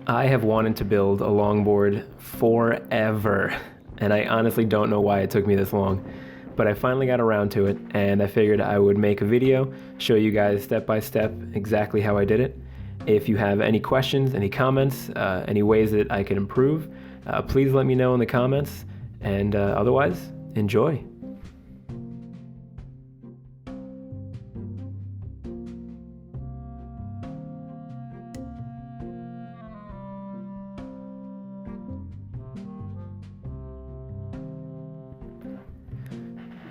I have wanted to build a longboard forever, and I honestly don't know why it took me this long. But I finally got around to it, and I figured I would make a video, show you guys step by step exactly how I did it. If you have any questions, any comments, any ways that I can improve, please let me know in the comments, and otherwise, enjoy.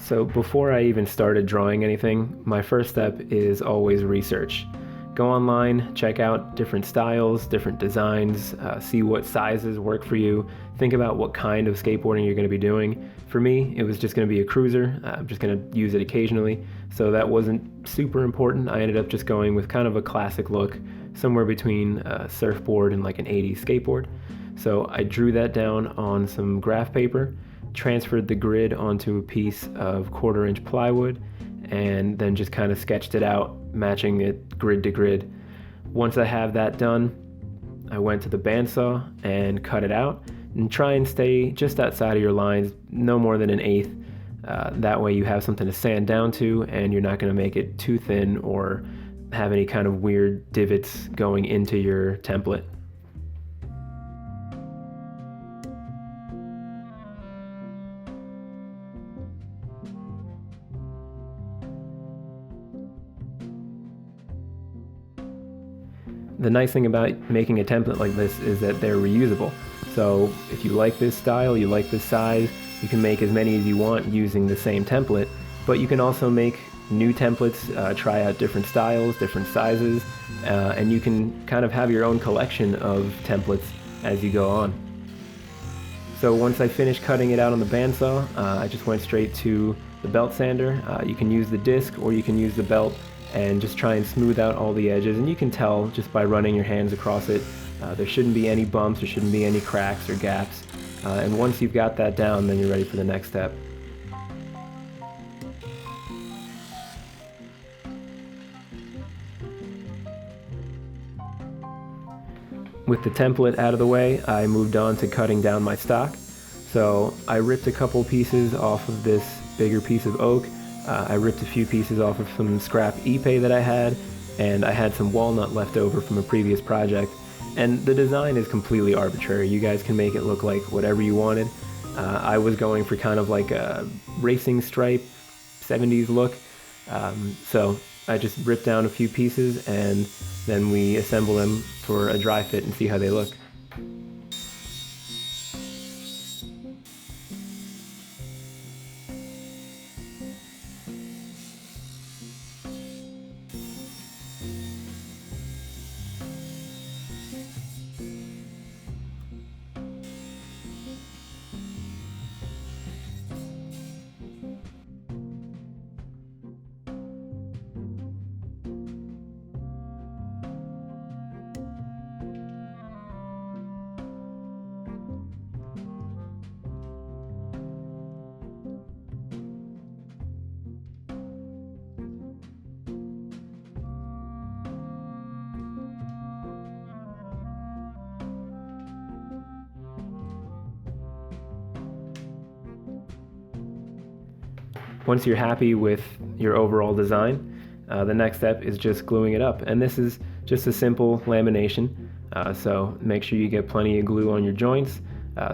So before I even started drawing anything, my first step is always research. Go online, check out different styles, different designs, see what sizes work for you, think about what kind of skateboarding you're going to be doing. For me, it was just going to be a cruiser. I'm just going to use it occasionally, so that wasn't super important. I ended up just going with kind of a classic look, somewhere between a surfboard and like an 80s skateboard. So I drew that down on some graph paper, transferred the grid onto a piece of 1/4-inch plywood, and then just kind of sketched it out, matching it grid to grid. Once I have that done, I went to the bandsaw and cut it out, and try and stay just outside of your lines, no more than 1/8. That way you have something to sand down to, and you're not going to make it too thin or have any kind of weird divots going into your template. The nice thing about making a template like this is that they're reusable. So if you like this style, you like this size, you can make as many as you want using the same template, but you can also make new templates, try out different styles, different sizes, and you can kind of have your own collection of templates as you go on. So once I finished cutting it out on the bandsaw, I just went straight to the belt sander. You can use the disc or you can use the belt and just try and smooth out all the edges, and you can tell just by running your hands across it. There shouldn't be any bumps, there shouldn't be any cracks or gaps, and once you've got that down, then you're ready for the next step. With the template out of the way, I moved on to cutting down my stock. So I ripped a couple pieces off of this bigger piece of oak. I ripped a few pieces off of some scrap ipe that I had, and I had some walnut left over from a previous project. And the design is completely arbitrary. You guys can make it look like whatever you wanted. I was going for kind of like a racing stripe, 70s look. So I just ripped down a few pieces, and then we assemble them for a dry fit and see how they look. Once you're happy with your overall design, the next step is just gluing it up. And this is just a simple lamination, so make sure you get plenty of glue on your joints.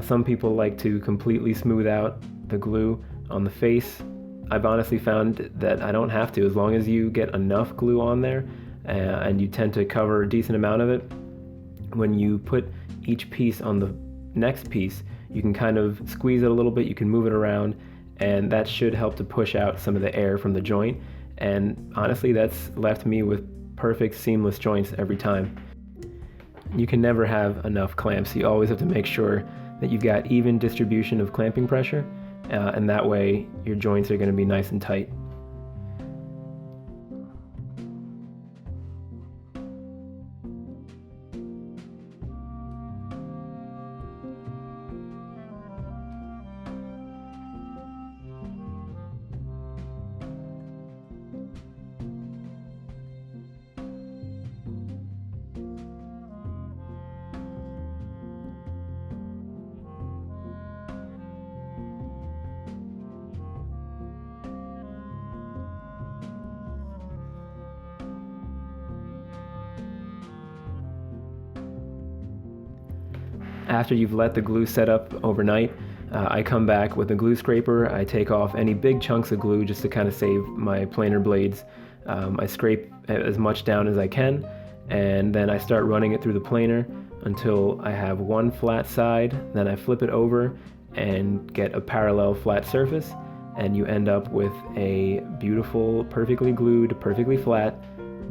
Some people like to completely smooth out the glue on the face. I've honestly found that I don't have to, as long as you get enough glue on there, and you tend to cover a decent amount of it. When you put each piece on the next piece, you can kind of squeeze it a little bit, you can move it around, and that should help to push out some of the air from the joint. And honestly, that's left me with perfect seamless joints every time. You can never have enough clamps. You always have to make sure that you've got even distribution of clamping pressure, and that way your joints are going to be nice and tight. After you've let the glue set up overnight, I come back with a glue scraper. I take off any big chunks of glue just to kind of save my planer blades. I scrape as much down as I can, and then I start running it through the planer until I have one flat side. Then I flip it over and get a parallel flat surface, and you end up with a beautiful, perfectly glued, perfectly flat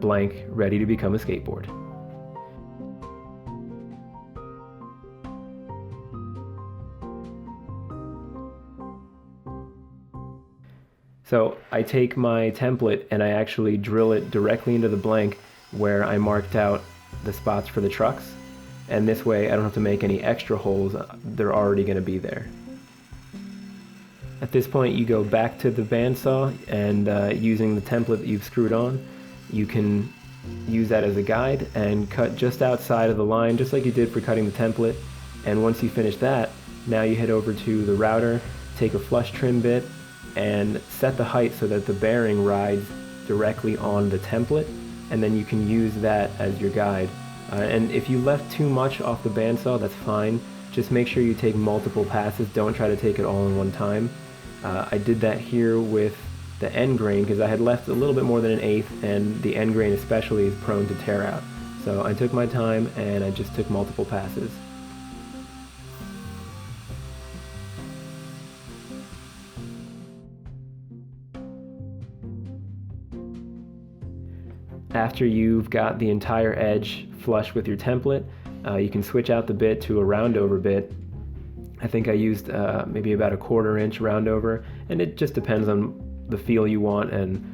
blank ready to become a skateboard. So I take my template and I actually drill it directly into the blank where I marked out the spots for the trucks, and this way I don't have to make any extra holes. They're already going to be there. At this point you go back to the bandsaw, and using the template that you've screwed on, you can use that as a guide and cut just outside of the line, just like you did for cutting the template. And once you finish that, now you head over to the router, take a flush trim bit, and set the height so that the bearing rides directly on the template, and then you can use that as your guide. And if you left too much off the bandsaw, that's fine. Just make sure you take multiple passes. Don't try to take it all in one time. I did that here with the end grain because I had left a little bit more than an eighth, and the end grain especially is prone to tear out. So I took my time and I just took multiple passes. After you've got the entire edge flush with your template, you can switch out the bit to a round over bit. I think I used maybe about a 1/4 inch round over, and it just depends on the feel you want and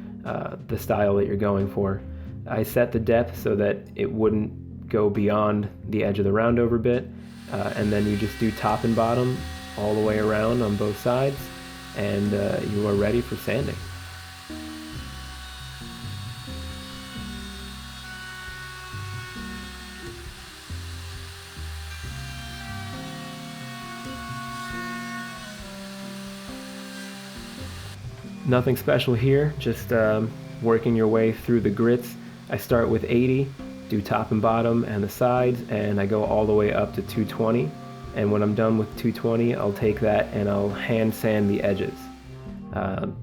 the style that you're going for. I set the depth so that it wouldn't go beyond the edge of the round over bit, and then you just do top and bottom all the way around on both sides, and you are ready for sanding. Nothing special here, just working your way through the grits. I start with 80, do top and bottom and the sides, and I go all the way up to 220. And when I'm done with 220, I'll take that and I'll hand sand the edges.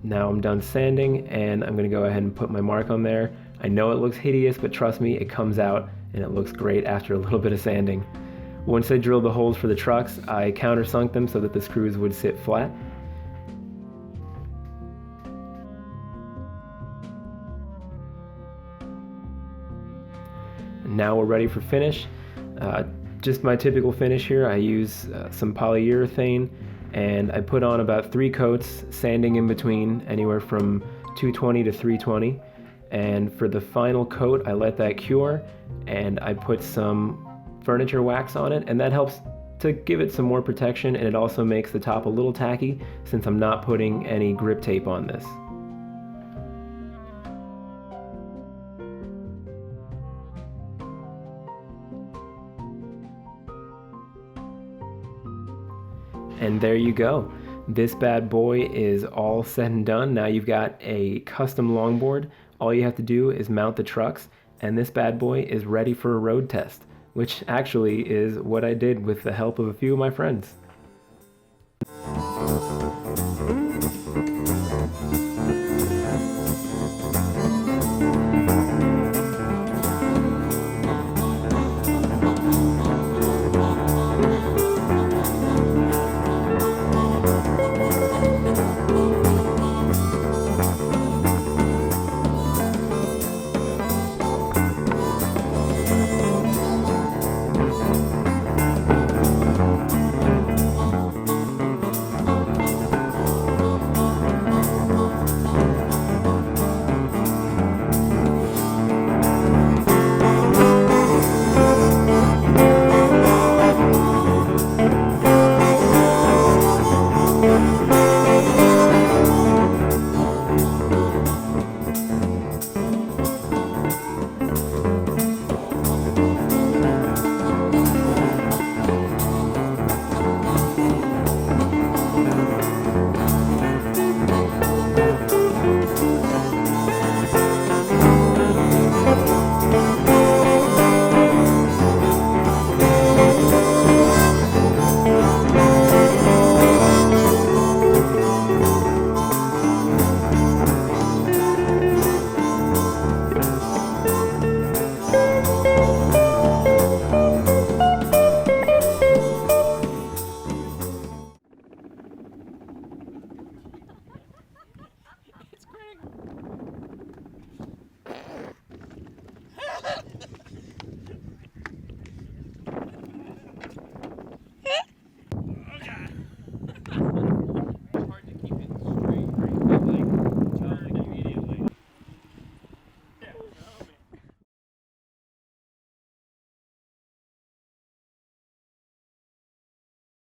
Now I'm done sanding, and I'm going to go ahead and put my mark on there. I know it looks hideous, but trust me, it comes out and it looks great after a little bit of sanding. Once I drilled the holes for the trucks, I countersunk them so that the screws would sit flat. Now we're ready for finish. Just my typical finish here. I use some polyurethane, and I put on about 3 coats, sanding in between anywhere from 220 to 320. And for the final coat, I let that cure, and I put some furniture wax on it, and that helps to give it some more protection, and it also makes the top a little tacky since I'm not putting any grip tape on this. And there you go. This bad boy is all said and done. Now you've got a custom longboard. All you have to do is mount the trucks, and this bad boy is ready for a road test, which actually is what I did with the help of a few of my friends.